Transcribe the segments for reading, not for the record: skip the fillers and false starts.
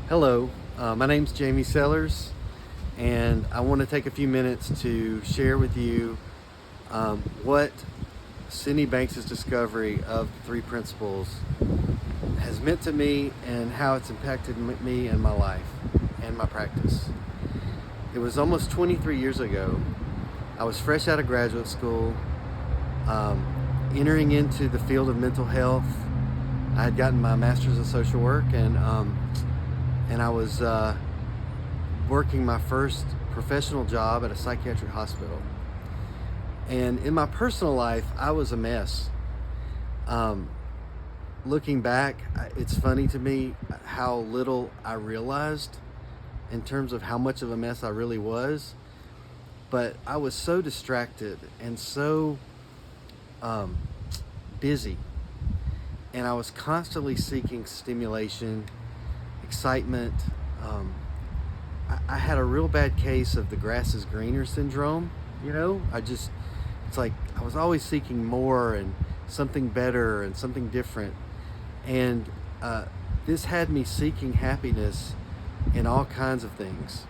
Hello, my name's Jamie Sellers, and I want to take a few minutes to share with you what Sydney Banks' discovery of the three principles has meant to me and how it's impacted me and my life and my practice. It was almost 23 years ago. I was fresh out of graduate school, entering into the field of mental health. I had gotten my master's in social work, and I was working my first professional job at a psychiatric hospital. And in my personal life, I was a mess. Looking back, it's funny to me how little I realized in terms of how much of a mess I really was. But I was so distracted and so busy, and I was constantly seeking stimulation, excitement. I had a real bad case of the grass is greener syndrome. It's like I was always seeking more and something better and something different. And this had me seeking happiness in all kinds of things.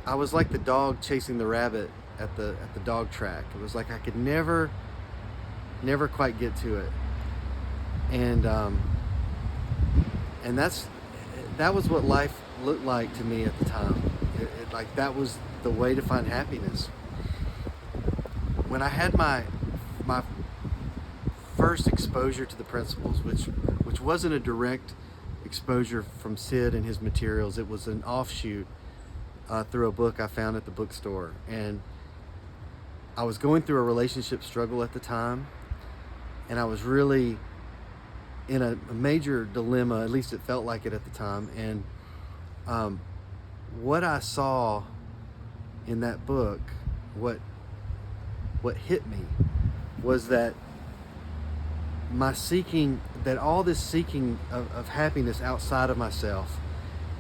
I was like the dog chasing the rabbit at the dog track. It was like I could never quite get to it. And that was what life looked like to me at the time. Like that was the way to find happiness. When I had my first exposure to the principles, which wasn't a direct exposure from Sid and his materials, it was an offshoot through a book I found at the bookstore. And I was going through a relationship struggle at the time, and I was really in a major dilemma. At least it felt like it at the time. And what I saw in that book, what hit me was that all this seeking of happiness outside of myself,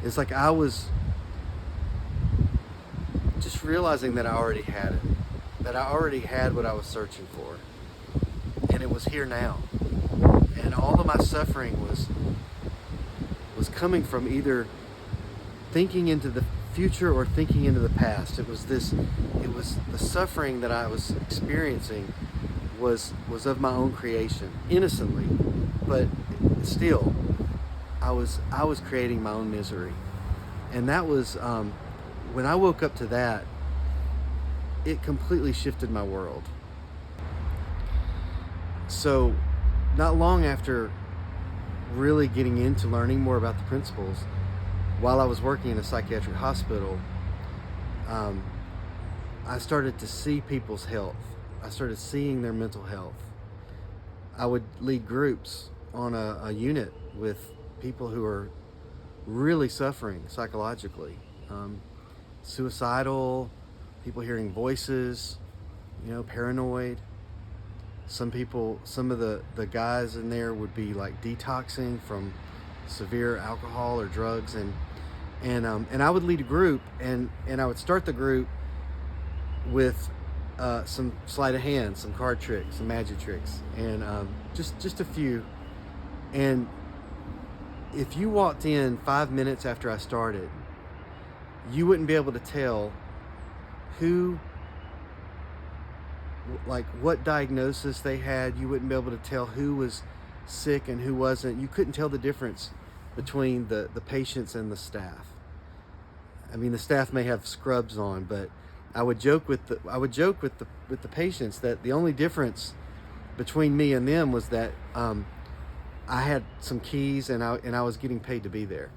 is like I was just realizing that I already had it, that I already had what I was searching for, and it was here now. And all of my suffering was coming from either thinking into the future or thinking into the past. It was the suffering that I was experiencing was of my own creation, innocently, but still, I was creating my own misery. And that was when I woke up to that, it completely shifted my world. So, not long after really getting into learning more about the principles, while I was working in a psychiatric hospital, I started to see people's health. I started seeing their mental health. I would lead groups on a unit with people who are really suffering psychologically, suicidal, people hearing voices, paranoid. Some of the guys in there would be like detoxing from severe alcohol or drugs, and I would lead a group, and I would start the group with some sleight of hand, some card tricks, some magic tricks, and just a few. And if you walked in 5 minutes after I started, you wouldn't be able to tell what diagnosis they had. You wouldn't be able to tell who was sick and who wasn't. You couldn't tell the difference between the patients and the staff. I mean, the staff may have scrubs on, but I would joke with the patients that the only difference between me and them was that I had some keys and I was getting paid to be there,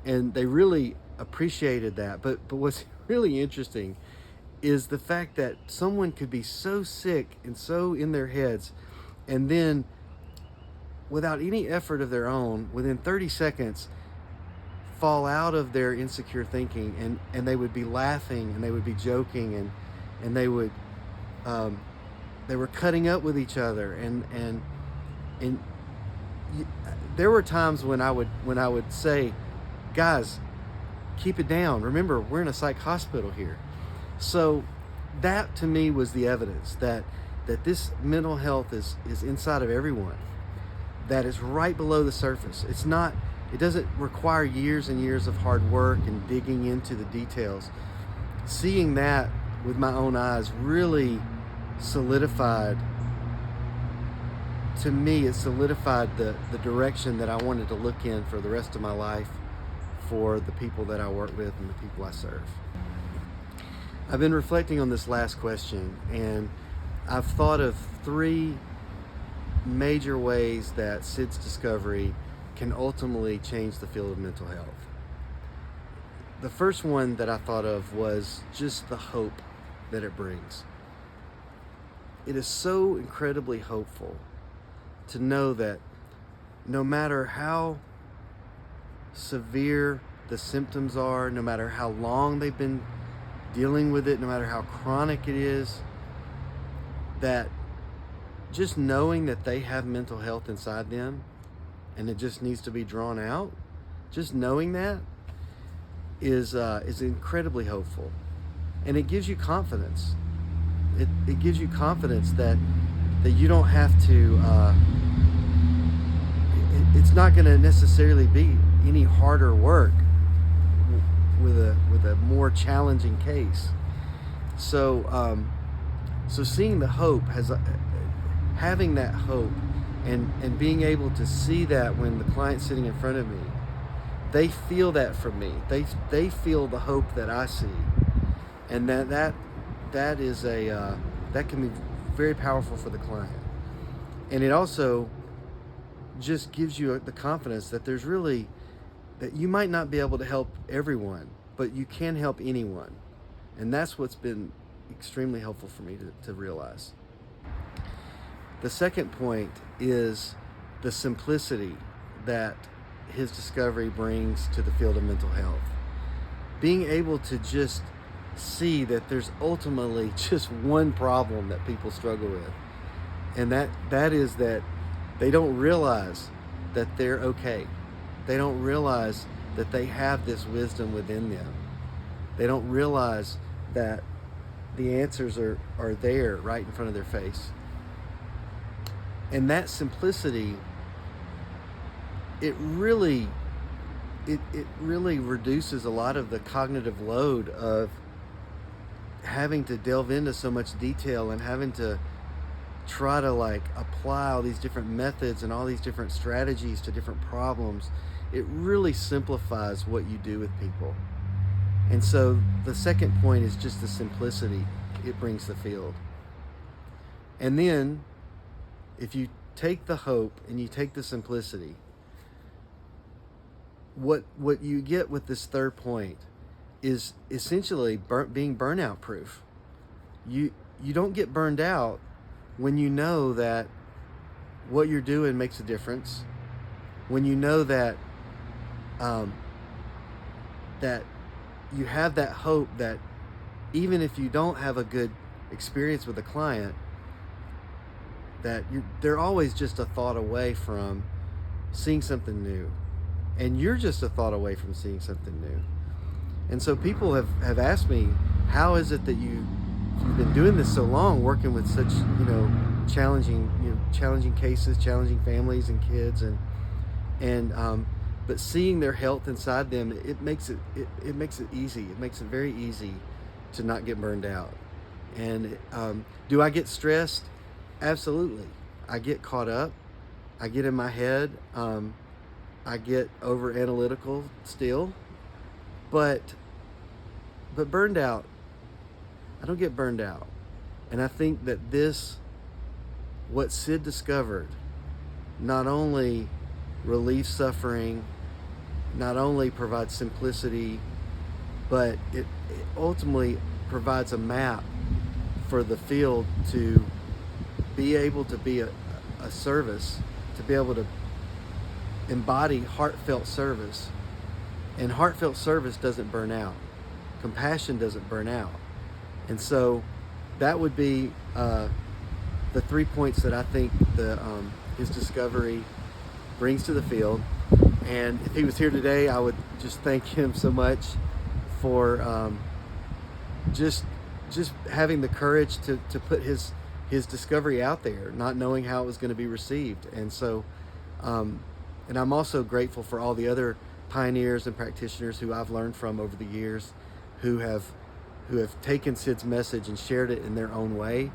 and they really appreciated that. But what's really interesting is the fact that someone could be so sick and so in their heads, and then without any effort of their own, within 30 seconds, fall out of their insecure thinking, and they would be laughing and they would be joking, and they were cutting up with each other, and there were times when I would say, guys, keep it down. Remember, we're in a psych hospital here. So that to me was the evidence that this mental health is inside of everyone, that is right below the surface. It's not It doesn't require years and years of hard work and digging into the details. Seeing that with my own eyes really solidified, to me, it solidified the direction that I wanted to look in for the rest of my life for the people that I work with and the people I serve. I've been reflecting on this last question, and I've thought of three major ways that SIDS discovery can ultimately change the field of mental health. The first one that I thought of was just the hope that it brings. It is so incredibly hopeful to know that no matter how severe the symptoms are, no matter how long they've been dealing with it, no matter how chronic it is, that just knowing that they have mental health inside them and it just needs to be drawn out, just knowing that is incredibly hopeful. And it gives you confidence. It gives you confidence that you don't have to, it's not going to necessarily be any harder work with a more challenging case. So seeing the hope, having that hope and being able to see that when the client's sitting in front of me, they feel that from me. They feel the hope that I see, and that is that can be very powerful for the client. And it also just gives you the confidence that that you might not be able to help everyone, but you can help anyone. And that's what's been extremely helpful for me to realize. The second point is the simplicity that his discovery brings to the field of mental health. Being able to just see that there's ultimately just one problem that people struggle with, and that is that they don't realize that they're okay. They don't realize that they have this wisdom within them. They don't realize that the answers are there right in front of their face. And that simplicity, it really reduces a lot of the cognitive load of having to delve into so much detail and having to try to apply all these different methods and all these different strategies to different problems. It really simplifies what you do with people. And so the second point is just the simplicity it brings the field. And then if you take the hope and you take the simplicity, what you get with this third point is essentially being burnout proof. You don't get burned out when you know that what you're doing makes a difference, when you know that that you have that hope that even if you don't have a good experience with a client, that they're always just a thought away from seeing something new, and you're just a thought away from seeing something new. And so people have asked me, how is it that you've been doing this so long, working with such challenging cases, challenging families and kids, and but seeing their health inside them, it makes it easy. It makes it very easy to not get burned out. And do I get stressed? Absolutely. I get caught up. I get in my head. I get over analytical still. But burned out, I don't get burned out. And I think that what Sid discovered, not only relieves suffering, not only provides simplicity, but it ultimately provides a map for the field to be able to be a service, to be able to embody heartfelt service. And heartfelt service doesn't burn out. Compassion doesn't burn out. And so that would be the 3 points that I think his discovery brings to the field. And if he was here today, I would just thank him so much for just having the courage to put his discovery out there, not knowing how it was going to be received. And so And I'm also grateful for all the other pioneers and practitioners who I've learned from over the years, who have taken Sid's message and shared it in their own way.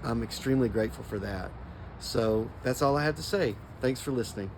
I'm extremely grateful for that. So that's all I have to say. Thanks for listening.